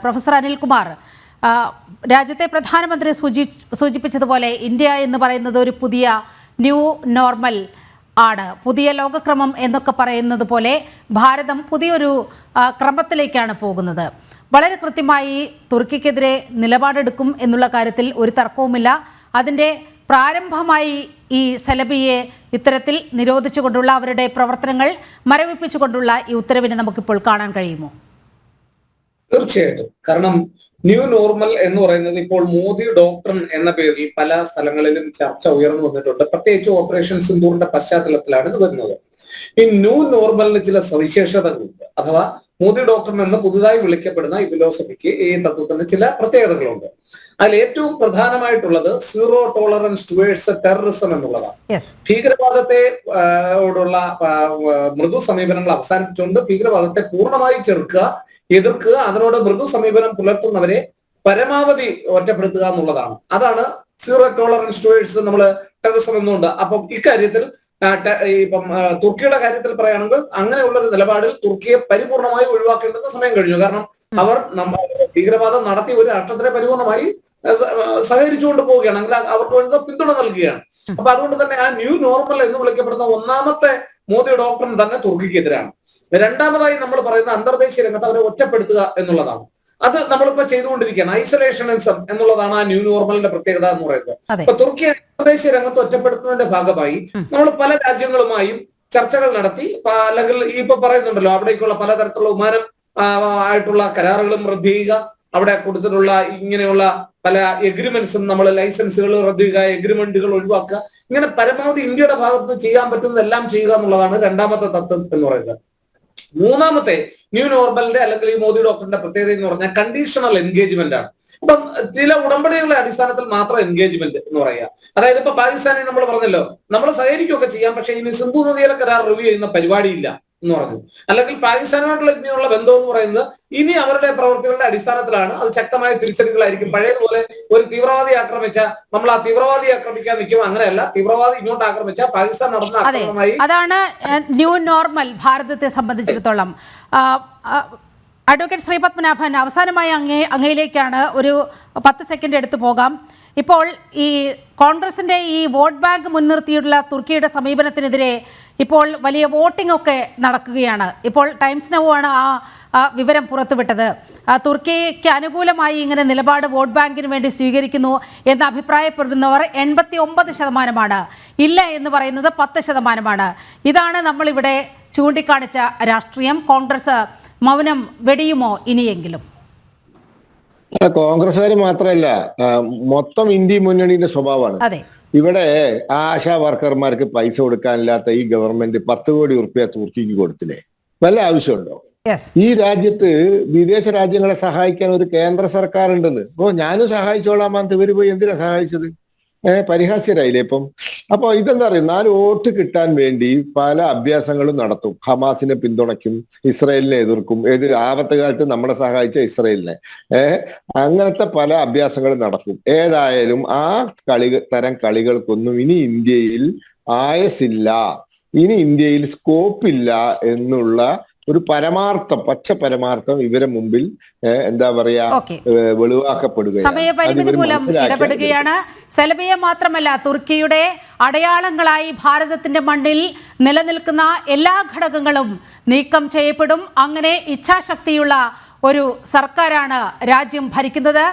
Professor Anilkumar, രാജ്യത്തെ പ്രധാനമന്ത്രി സൂചിപ്പിച്ചതുപോലെ ഇന്ത്യ എന്ന് പറയുന്നത് ഒരു പുതിയ ന്യൂ നോർമൽ ആണ്, പുതിയ ലോകക്രമം എന്നൊക്കെ പറയുന്നത് പോലെ ഭാരതം പുതിയൊരു ക്രമത്തിലേക്കാണ് പോകുന്നത്. വളരെ കൃത്യമായി തുർക്കിക്കെതിരെ നിലപാടെടുക്കും എന്നുള്ള കാര്യത്തിൽ ഒരു തർക്കവുമില്ല. അതിൻ്റെ പ്രാരംഭമായി ഈ സെലബിയെ ഇത്തരത്തിൽ നിരോധിച്ചുകൊണ്ടുള്ള അവരുടെ പ്രവർത്തനങ്ങൾ മരവിപ്പിച്ചുകൊണ്ടുള്ള ഈ ഉത്തരവിനെ നമുക്കിപ്പോൾ കാണാൻ കഴിയുമോ? തീർച്ചയായിട്ടും. കാരണം ന്യൂ നോർമൽ എന്ന് പറയുന്നത് ഇപ്പോൾ മോദി ഡോക്ട്രിൻ എന്ന പേരിൽ പല സ്ഥലങ്ങളിലും ചർച്ച ഉയർന്നു വന്നിട്ടുണ്ട്. പ്രത്യേകിച്ച് ഓപ്പറേഷൻ സിന്ദൂറിന്റെ പശ്ചാത്തലത്തിലാണ് ഇത് വരുന്നത്. ഈ ന്യൂ നോർമലിന് ചില സവിശേഷതകളുണ്ട്. അഥവാ മോദി ഡോക്ട്രിൻ എന്ന് പുതുതായി വിളിക്കപ്പെടുന്ന ഈ ഫിലോസഫിക്ക്, ഈ തത്വത്തിന് ചില പ്രത്യേകതകളുണ്ട്. അതിൽ ഏറ്റവും പ്രധാനമായിട്ടുള്ളത് സീറോ ടോളറൻസ് ടുവേഴ്സ് ടെററിസം എന്നുള്ളതാണ്. ഭീകരവാദത്തെ ഓടുള്ള മൃദു സമീപനങ്ങൾ അവസാനിപ്പിച്ചുകൊണ്ട് ഭീകരവാദത്തെ പൂർണ്ണമായി ചെറുക്കുക, എതിർക്കുക, അതിനോട് മൃദു സമീപനം പുലർത്തുന്നവരെ പരമാവധി ഒറ്റപ്പെടുത്തുക എന്നുള്ളതാണ്. അതാണ് സീറോ ടോളറൻസ് ടുവേഴ്സ് നമ്മൾ ടെററിസം എന്നുണ്ട്. അപ്പം ഇക്കാര്യത്തിൽ ഇപ്പം തുർക്കിയുടെ കാര്യത്തിൽ പറയുകയാണെങ്കിൽ അങ്ങനെയുള്ള ഒരു നിലപാടിൽ തുർക്കിയെ പരിപൂർണമായി ഒഴിവാക്കേണ്ടുന്ന സമയം കഴിഞ്ഞു. കാരണം അവർ ഭീകരവാദം നടത്തി ഒരു രാഷ്ട്രത്തിനെ പരിപൂർണമായി സഹകരിച്ചുകൊണ്ട് പോവുകയാണെങ്കിൽ അവർക്ക് വേണ്ട പിന്തുണ നൽകുകയാണ്. അപ്പൊ അതുകൊണ്ട് തന്നെ ആ ന്യൂ നോർമൽ എന്ന് വിളിക്കപ്പെടുന്ന ഒന്നാമത്തെ മോദി ഡോക്ട്രിൻ തന്നെ തുർക്കിക്കെതിരാണ്. രണ്ടാമതായി നമ്മൾ പറയുന്ന അന്തർദേശീയ രംഗത്ത് അവരെ ഒറ്റപ്പെടുത്തുക എന്നുള്ളതാണ്. അത് നമ്മളിപ്പോ ചെയ്തുകൊണ്ടിരിക്കുകയാണ്. ഐസൊലേഷനിസം എന്നുള്ളതാണ് ആ ന്യൂ നോർമലിന്റെ പ്രത്യേകത എന്ന് പറയുന്നത്. അപ്പൊ തുർക്കിയെ അന്തർദേശീയ രംഗത്ത് ഒറ്റപ്പെടുത്തുന്നതിന്റെ ഭാഗമായി നമ്മൾ പല രാജ്യങ്ങളുമായും ചർച്ചകൾ നടത്തി, അല്ലെങ്കിൽ ഈ ഇപ്പൊ പറയുന്നുണ്ടല്ലോ അവിടേക്കുള്ള പലതരത്തിലുള്ള വിമാനം ആയിട്ടുള്ള കരാറുകളും റദ്ദ് ചെയ്യുക, അവിടെ കൊടുത്തിട്ടുള്ള ഇങ്ങനെയുള്ള പല എഗ്രിമെന്റ്സും നമ്മൾ ലൈസൻസുകൾ റദ്ദ് ചെയ്യുക, എഗ്രിമെന്റുകൾ ഒഴിവാക്കുക, ഇങ്ങനെ പരമാവധി ഇന്ത്യയുടെ ഭാഗത്ത് ചെയ്യാൻ പറ്റുന്നതെല്ലാം ചെയ്യുക എന്നുള്ളതാണ് രണ്ടാമത്തെ തത്വം എന്ന് പറയുന്നത്. മൂന്നാമത്തെ ന്യൂ നോർമലിന്റെ അല്ലെങ്കിൽ ഈ മോദി ഡോക്ടറിന്റെ പ്രത്യേകത എന്ന് പറഞ്ഞാൽ കണ്ടീഷണൽ എൻഗേജ്മെന്റ് ആണ്. ഇപ്പം ചില ഉടമ്പടികളുടെ അടിസ്ഥാനത്തിൽ മാത്രം എൻഗേജ്മെന്റ് എന്ന് പറയുക. അതായത് ഇപ്പൊ പാകിസ്ഥാനെ നമ്മൾ പറഞ്ഞല്ലോ, നമ്മൾ സഹകരിക്കുകയൊക്കെ ചെയ്യാം, പക്ഷെ ഇനി സിന്ധു നദിയിലെ കരാർ റിവ്യൂ ചെയ്യുന്ന പരിപാടിയില്ല എന്ന് പറഞ്ഞു. അല്ലെങ്കിൽ പാകിസ്ഥാനുമായിട്ടുള്ള ഇനിയുള്ള ബന്ധം എന്ന് പറയുന്നത് ഇനി അവരുടെ പ്രവൃത്തികളുടെ അടിസ്ഥാനത്തിലാണ്. അത് ശക്തമായ തിരിച്ചടികളായിരിക്കും. പഴയതുപോലെ ഒരു തീവ്രവാദി ആക്രമിച്ചാൽ നമ്മൾ ആ തീവ്രവാദി ആക്രമിക്കാൻ നിൽക്കും, അങ്ങനെയല്ല. തീവ്രവാദി ഇങ്ങോട്ട് ആക്രമിച്ചാൽ പാകിസ്ഥാൻ നടന്ന ആക്രമണമായി. അതാണ് ന്യൂ നോർമൽ ഭാരതത്തെ സംബന്ധിച്ചിടത്തോളം. അഡ്വക്കേറ്റ് ശ്രീ പത്മനാഭൻ, അവസാനമായി അങ്ങയിലേക്കാണ് ഒരു 10 സെക്കൻഡ് എടുത്തു പോകാം. ഇപ്പോൾ ഈ കോൺഗ്രസിന്റെ ഈ വോട്ട് ബാങ്ക് മുൻനിർത്തിയുള്ള തുർക്കിയുടെ സമീപനത്തിനെതിരെ ഇപ്പോൾ വലിയ വോട്ടിംഗ് ഒക്കെ നടക്കുകയാണ്. ഇപ്പോൾ ടൈംസ് നൗ ആണ് ആ വിവരം പുറത്തുവിട്ടത്. തുർക്കിക്ക് അനുകൂലമായി ഇങ്ങനെ നിലപാട് വോട്ട് ബാങ്കിന് വേണ്ടി സ്വീകരിക്കുന്നു എന്ന് അഭിപ്രായപ്പെടുന്നവർ 89%, ഇല്ല എന്ന് പറയുന്നത് 10%. ഇതാണ് നമ്മളിവിടെ ചൂണ്ടിക്കാണിച്ച രാഷ്ട്രീയം. കോൺഗ്രസ് മൗനം വെടിയുമോ ഇനിയെങ്കിലും? കോൺഗ്രസ്സുകാർ മാത്രമല്ല, മൊത്തം ഇന്ത്യ മുന്നണിയുടെ സ്വഭാവമാണ്. ഇവിടെ ആശാ വർക്കർമാർക്ക് പൈസ കൊടുക്കാനില്ലാത്ത ഈ ഗവൺമെന്റ് 10 കോടി ഉറുപ്പിക തുർക്കിക്ക് കൊടുത്തില്ലേ? വല്ല ആവശ്യമുണ്ടോ? ഈ രാജ്യത്ത് വിദേശ രാജ്യങ്ങളെ സഹായിക്കാൻ ഒരു കേന്ദ്ര സർക്കാർ ഉണ്ടെന്ന്. ഞാനും സഹായിച്ചോളാമാന്ന് ഇവര് പോയി എന്തിനാ സഹായിച്ചത്? പരിഹാസ്യരായില്ലേ ഇപ്പം? അപ്പൊ ഇതെന്താ പറയുക, 4 വോട്ട് കിട്ടാൻ വേണ്ടി പല അഭ്യാസങ്ങളും നടത്തും. ഹമാസിനെ പിന്തുണയ്ക്കും, ഇസ്രായേലിനെ എതിർക്കും, ആപത്ത് കാലത്ത് നമ്മളെ സഹായിച്ച ഇസ്രായേലിനെ, അങ്ങനത്തെ പല അഭ്യാസങ്ങളും നടക്കും. ഏതായാലും ആ തരം കളികൾക്കൊന്നും ഇനി ഇന്ത്യയിൽ ആയസില്ല, ഇനി ഇന്ത്യയിൽ സ്കോപ്പില്ല എന്നുള്ള ഒരു പരമാർത്ഥം, പച്ച പരമാർത്ഥം ഇവരെ മുമ്പിൽ എന്താ പറയാ വെളിവാക്കപ്പെടുകയാണ്. സമയപരിമിതി മൂലം ഇടപെടുകയാണ്. സെലബിയെ മാത്രമല്ല, തുർക്കിയുടെ അടയാളങ്ങളായി ഭാരതത്തിന്റെ മണ്ണിൽ നിലനിൽക്കുന്ന എല്ലാ ഘടകങ്ങളും നീക്കം ചെയ്യപ്പെടും. അങ്ങനെ ഇച്ഛാശക്തിയുള്ള ഒരു സർക്കാരാണ് രാജ്യം ഭരിക്കുന്നത്.